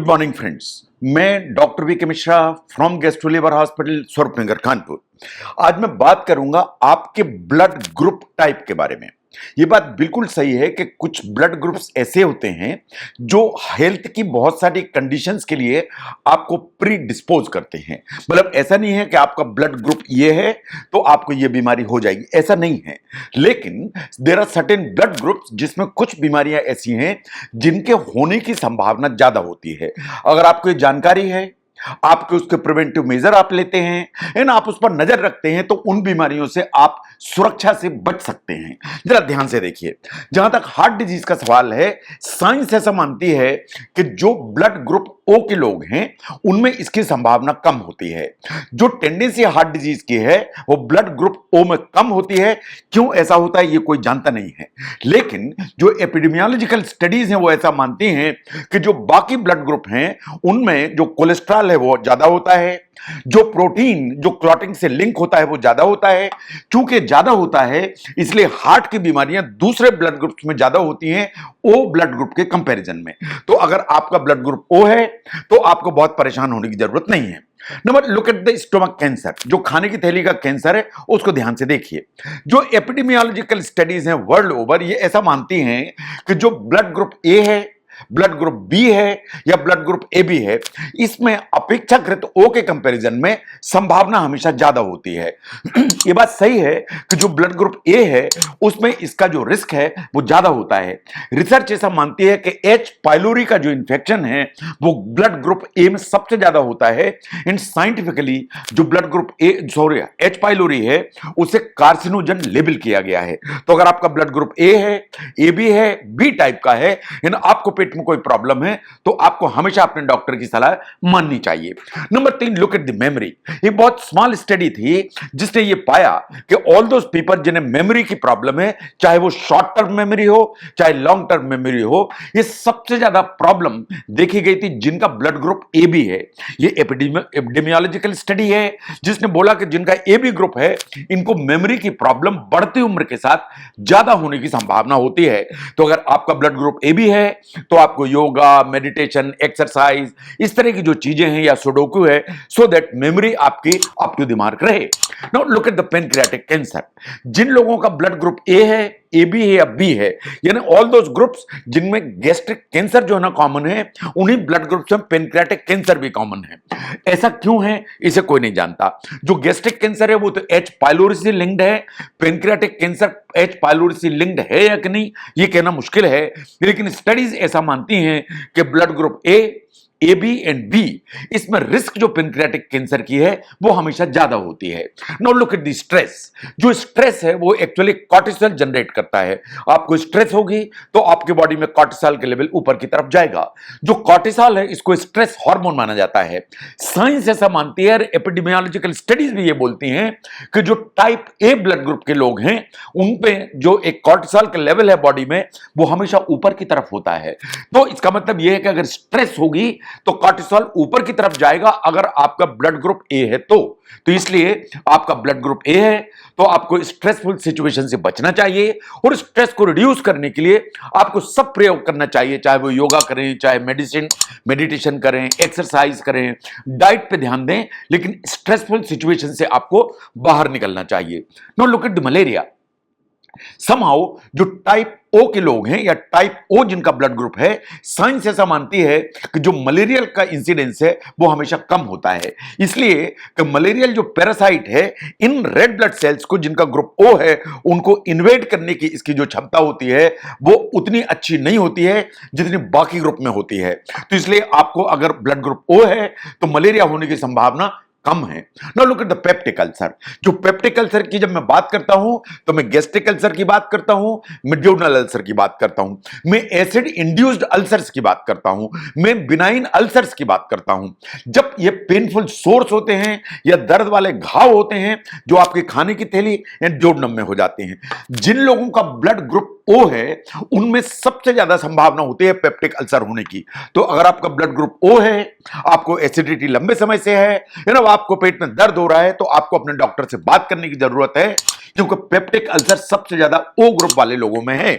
Good morning friends. मैं doctor V K Mishra from gastro liver hospital Swarupnagar Kanpur. आज मैं बात करूंगा आपके ब्लड ग्रुप टाइप के बारे में। ये बात बिल्कुल सही है कि कुछ ब्लड ग्रुप्स ऐसे होते हैं जो हेल्थ की बहुत सारी कंडीशंस के लिए आपको प्री डिस्पोज करते हैं। मतलब ऐसा नहीं है कि आपका ब्लड ग्रुप ये है तो आपको ये बीमारी हो जाएगी, ऐसा नहीं है। लेकिन there are certain blood groups जिसमें कुछ बीमारियां ऐसी हैं जिनके होने की संभावना ज्यादा होती है। अगर आपको ये जानकारी है, आपके उसके प्रिवेंटिव मेजर आप लेते हैं एंड आप उस पर नजर रखते हैं तो उन बीमारियों से आप सुरक्षा से बच सकते हैं। जरा ध्यान से देखिए, जहां तक हार्ट डिजीज का सवाल है, साइंस ऐसा मानती है कि जो ब्लड ग्रुप ओ के लोग हैं उनमें इसकी संभावना कम होती है। जो टेंडेंसी हार्ट डिजीज की है वो ब्लड ग्रुप ओ में कम होती है। क्यों ऐसा होता है ये कोई जानता नहीं है, लेकिन जो एपिडेमियोलॉजिकल स्टडीज हैं वो ऐसा मानती हैं कि जो बाकी ब्लड ग्रुप हैं उनमें जो कोलेस्ट्रॉल है वो ज्यादा होता है, जो प्रोटीन जो क्लॉटिंग से लिंक होता है वो ज्यादा होता है। चूंकि ज्यादा होता है इसलिए हार्ट की बीमारियां दूसरे ब्लड ग्रुप्स में ज्यादा होती हैं ओ ब्लड ग्रुप के कंपैरिजन में। तो अगर आपका ब्लड ग्रुप ओ है तो आपको बहुत परेशान होने की जरूरत नहीं है। Number look at the stomach cancer, जो खाने की थैली का कैंसर है उसको ध्यान से देखिए। जो एपिडेमियोलॉजिकल स्टडीज हैं वर्ल्ड ओवर ये ऐसा मानती हैं कि जो ब्लड ग्रुप ए है, ब्लड ग्रुप बी है या ब्लड ग्रुप ए बी है, इसमें अपेक्षाकृत ओ के कंपैरिजन में संभावना हमेशा ज्यादा होती है। यह बात सही है कि जो ब्लड ग्रुप ए है उसमें इसका जो रिस्क है वो ज्यादा होता है। रिसर्च ऐसा मानती है कि एच पाइलोरी का जो इंफेक्शन है वो ब्लड ग्रुप ए में सबसे ज्यादा होता है। एंड साइंटिफिकली जो ब्लड ग्रुप एच पाइलोरी है उसे कार्सिनोजन लेबल किया गया है। तो अगर आपका ब्लड ग्रुप ए है, ए बी है, बी टाइप का है, आपको पेट में कोई प्रॉब्लम है तो आपको हमेशा अपने डॉक्टर की सलाह माननी चाहिए। Number 3, look at the memory. एक बहुत स्मॉल स्टडी थी जिसने ये पाया कि ऑल दोस पीपल जिन्हें मेमोरी की प्रॉब्लम है, चाहे वो शॉर्ट टर्म मेमोरी हो चाहे लॉन्ग टर्म मेमोरी हो, ये सबसे ज्यादा प्रॉब्लम देखी गई थी जिनका ब्लड ग्रुप ए बी है। ये एपिडेमियोलॉजिकल स्टडी है जिसने बोला कि जिनका ए बी ग्रुप है इनको मेमोरी की प्रॉब्लम बढ़ती उम्र के साथ ज्यादा होने की संभावना होती है। तो अगर आपका ब्लड ग्रुप ए बी है तो आपको योगा, मेडिटेशन, एक्सरसाइज, इस तरह की जो चीजें हैं या सुडोकू है, सो दैट मेमोरी आपकी अप टू द मार्क रहे। Now look at the pancreatic cancer. जिन लोगों का ब्लड ग्रुप ए है, ए बी है या बी है, यानी ऑल दोस ग्रुप्स जिनमें गैस्ट्रिक कैंसर जो है ना कॉमन है, उन्हीं ब्लड ग्रुप्स में पैनक्रियाटिक कैंसर भी कॉमन है। ऐसा क्यों है इसे कोई नहीं जानता। जो गैस्ट्रिक कैंसर है वो तो एच पाइलोरी से लिंक्ड है, पैनक्रियाटिक कैंसर एच पाइलोरी से लिंक्ड है या कि नहीं ये कहना मुश्किल है। लेकिन स्टडीज ऐसा मानती हैं कि blood group A B and B, इसमें रिस्क जो पैनक्रियाटिक कैंसर की है वो हमेशा ज्यादा होती है। Now look at the stress. जो स्ट्रेस है वो एक्चुअली कॉर्टिसोल जनरेट करता है। आपको स्ट्रेस होगी तो आपके बॉडी में कॉर्टिसोल के लेवल ऊपर की तरफ जाएगा। जो कॉर्टिसोल है इसको स्ट्रेस हार्मोन माना जाता है। साइंस ऐसा मानती है, एपिडेमियोलॉजिकल स्टडीज भी ये बोलती हैं कि जो टाइप ए ब्लड ग्रुप के लोग हैं उन पे जो एक कॉर्टिसोल का लेवल है बॉडी में वो हमेशा ऊपर की तरफ होता है। तो इसका मतलब यह है कि अगर स्ट्रेस होगी तो कॉर्टिसोल ऊपर की तरफ जाएगा अगर आपका ब्लड ग्रुप ए है तो इसलिए आपका ब्लड ग्रुप ए है तो आपको स्ट्रेसफुल सिचुएशन से बचना चाहिए और स्ट्रेस को रिड्यूस करने के लिए आपको सब प्रयोग करना चाहिए, चाहे वो योगा करें, चाहे मेडिटेशन करें, एक्सरसाइज करें, डाइट पे ध्यान दें, लेकिन स्ट्रेसफुल सिचुएशन से आपको बाहर निकलना चाहिए। Now look at the malaria. Somehow जो टाइप ओ के लोग हैं या टाइप ओ जिनका ब्लड ग्रुप है, साइंस ऐसा मानती है कि जो मलेरियल का इंसिडेंस है वो हमेशा कम होता है। इसलिए कि मलेरियल जो पैरासाइट है इन रेड ब्लड सेल्स को जिनका ग्रुप ओ है उनको इन्वेड करने की इसकी जो क्षमता होती है वो उतनी अच्छी नहीं होती है जितनी बाकी ग्रुप में होती है। तो इसलिए आपको अगर ब्लड ग्रुप ओ है तो मलेरिया होने की संभावना कम है। Now look at the peptic ulcer. जो पेप्टिक अल्सर की जब मैं बात करता हूं तो मैं गैस्ट्रिक अल्सर की बात करता हूं, मैं ड्यूडनल अल्सर की बात करता हूं, मैं एसिड इंड्यूस्ड अल्सर्स की बात करता हूं, मैं बिनाइन अल्सर्स की बात करता हूं। जब ये पेनफुल सोर्स होते हैं या दर्द वाले घाव होते हैं जो आपके खाने की थैली या ड्यूडनम में हो जाते हैं, जिन लोगों का ब्लड ग्रुप ओ है उनमें सबसे ज्यादा संभावना होती है पेप्टिक अल्सर होने की। तो अगर आपका ब्लड ग्रुप ओ है, आपको एसिडिटी लंबे समय से है ना, आपको पेट में दर्द हो रहा है तो आपको अपने डॉक्टर से बात करने की जरूरत है, क्योंकि पेप्टिक अल्सर सबसे ज्यादा ओ ग्रुप वाले लोगों में है।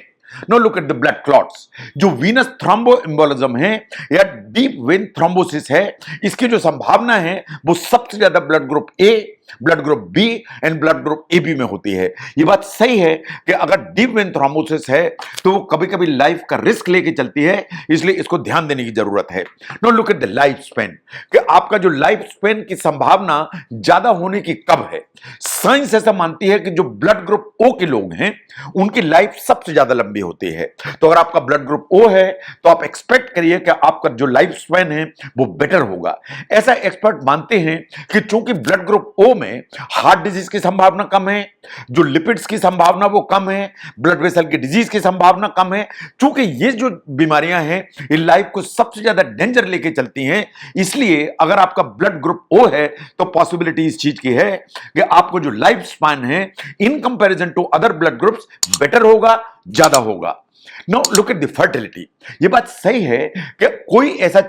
Now look at the blood clots. जो वीनस थ्रोम्बोएम्बोलिज्म है या डीप वेन थ्रोम्बोसिस है, इसकी जो संभावना है वो सबसे ज्यादा blood group A, blood group B and blood group A B में होती है। ये बात सही है कि अगर डीप वेन थ्रोम्बोसिस है तो वो कभी कभी लाइफ का रिस्क लेके चलती है, इसलिए इसको ध्यान देने की जरूरत है। Now look at the life span, कि आपका जो लाइफ स्पेन की संभावना ज्यादा होने की कब है। साइंस ऐसा मानती है कि जो ब्लड ग्रुप ओ के लोग हैं उनकी लाइफ सबसे ज्यादा लंबी होती है। तो अगर आपका ब्लड ग्रुप ओ है तो आप एक्सपेक्ट करिए कि आपका जो लाइफ स्पेन है वो बेटर होगा। ऐसा एक्सपर्ट मानते हैं कि चूंकि ब्लड ग्रुप ओ में हार्ट डिजीज की संभावना कम है, जो लिपिड्स की संभावना वो कम है, ब्लड वेसल की डिजीज की संभावना कम है, चूंकि ये जो बीमारियां हैं ये लाइफ को सबसे ज्यादा डेंजर लेके चलती हैं, इसलिए अगर आपका ब्लड ग्रुप ओ है तो पॉसिबिलिटी इस चीज की है कि आपको जो लाइफ स्पैन है in comparison to other blood groups better होगा, ज्यादा होगा। Now look at the fertility. ये बात सही है कि कोई ऐसा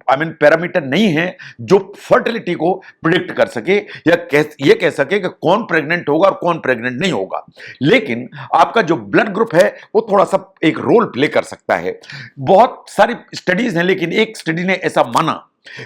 पैरामीटर नहीं है जो फर्टिलिटी को प्रिडिक्ट कर सके या ये कह सके कि कौन प्रेग्नेंट होगा और कौन प्रेग्नेंट नहीं होगा, लेकिन आपका जो ब्लड ग्रुप है वो थोड़ा सा एक रोल प्ले कर सकता है। बहुत सारी स्टडीज हैं, लेकिन एक स्टडी ने ऐसा माना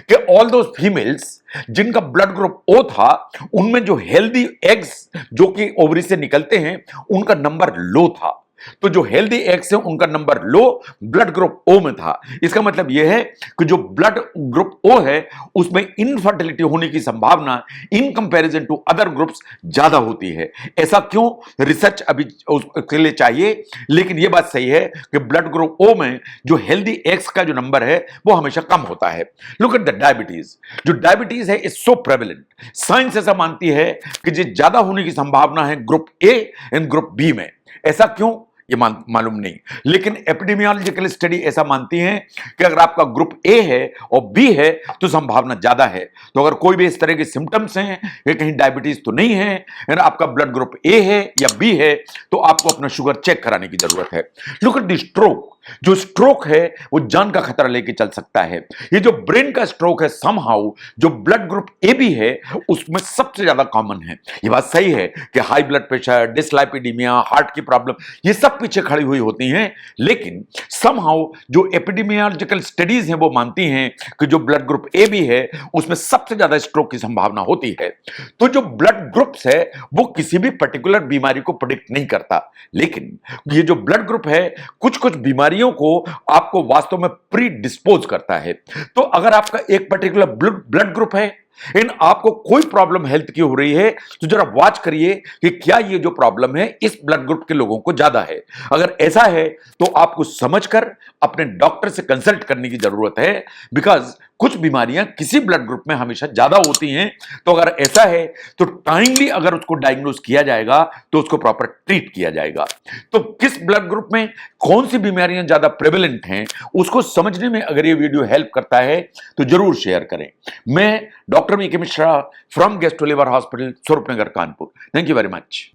कि ऑल दोज फीमेल्स जिनका ब्लड ग्रुप ओ था उनमें जो हेल्दी एग्स जो कि ओवरी से निकलते हैं उनका नंबर लो था। तो जो हेल्दी एग्स है उनका number low blood group O में था। इसका मतलब यह है कि जो ब्लड ग्रुप ओ है उसमें इनफर्टिलिटी होने की संभावना in comparison to other groups ज्यादा होती है। ऐसा क्यों, रिसर्च अभी उसके लिए चाहिए, लेकिन यह बात सही है कि ब्लड ग्रुप ओ में जो हेल्दी एग्स का जो नंबर है वो हमेशा कम होता है। Look at the diabetes. जो डायबिटीज है इज सो प्रेवलेंट। साइंस ऐसा मानती है कि ये ज्यादा होने की संभावना है group A and group B में। ऐसा क्यों ये मालूम नहीं, लेकिन एपिडेमियोलॉजिकल स्टडी ऐसा मानती है कि अगर आपका ग्रुप ए है और बी है तो संभावना ज्यादा है। तो अगर कोई भी इस तरह के सिम्टम्स हैं कि कहीं डायबिटीज तो नहीं है, आपका ब्लड ग्रुप ए है या बी है, तो आपको अपना शुगर चेक कराने की जरूरत है। Look at the stroke. जो स्ट्रोक है वो जान का खतरा लेके चल सकता है। ये जो ब्रेन का स्ट्रोक है समहाउ जो ब्लड ग्रुप ए बी है उसमें सबसे ज्यादा कॉमन है। ये बात सही है कि हाई ब्लड प्रेशर, डिसलाइपिडीमिया, हार्ट की प्रॉब्लम ये सब पीछे खड़ी हुई होती हैं, लेकिन समहाउ जो एपिडेमियोलॉजिकल स्टडीज हैं वो मानती हैं कि जो ब्लड ग्रुप ए बी है उसमें सबसे ज्यादा स्ट्रोक की संभावना होती है। तो जो ब्लड ग्रुप्स है वो किसी भी पर्टिकुलर बीमारी को प्रेडिक्ट नहीं करता, लेकिन ये जो ब्लड ग्रुप है कुछ कुछ बीमारियों को आपको वास्तव में प्री डिस्पोज करता है। तो अगर आपका एक पर्टिकुलर ब्लड ग्रुप है इन आपको कोई प्रॉब्लम हेल्थ की हो रही है तो जरा वॉच करिए कि क्या ये जो प्रॉब्लम है इस ब्लड ग्रुप के लोगों को ज्यादा है। अगर ऐसा है तो आपको समझकर अपने डॉक्टर से कंसल्ट करने की जरूरत है, बिकॉज कुछ बीमारियां किसी ब्लड ग्रुप में हमेशा ज्यादा होती हैं। तो अगर ऐसा है तो टाइमली अगर उसको डायग्नोज किया जाएगा तो उसको प्रॉपर ट्रीट किया जाएगा। तो किस ब्लड ग्रुप में कौन सी बीमारियां ज्यादा प्रेवलेंट हैं उसको समझने में अगर ये वीडियो हेल्प करता है तो जरूर शेयर करें। मैं doctor V K Mishra from gastro liver hospital, Swarupnagar, Kanpur. Thank you very much.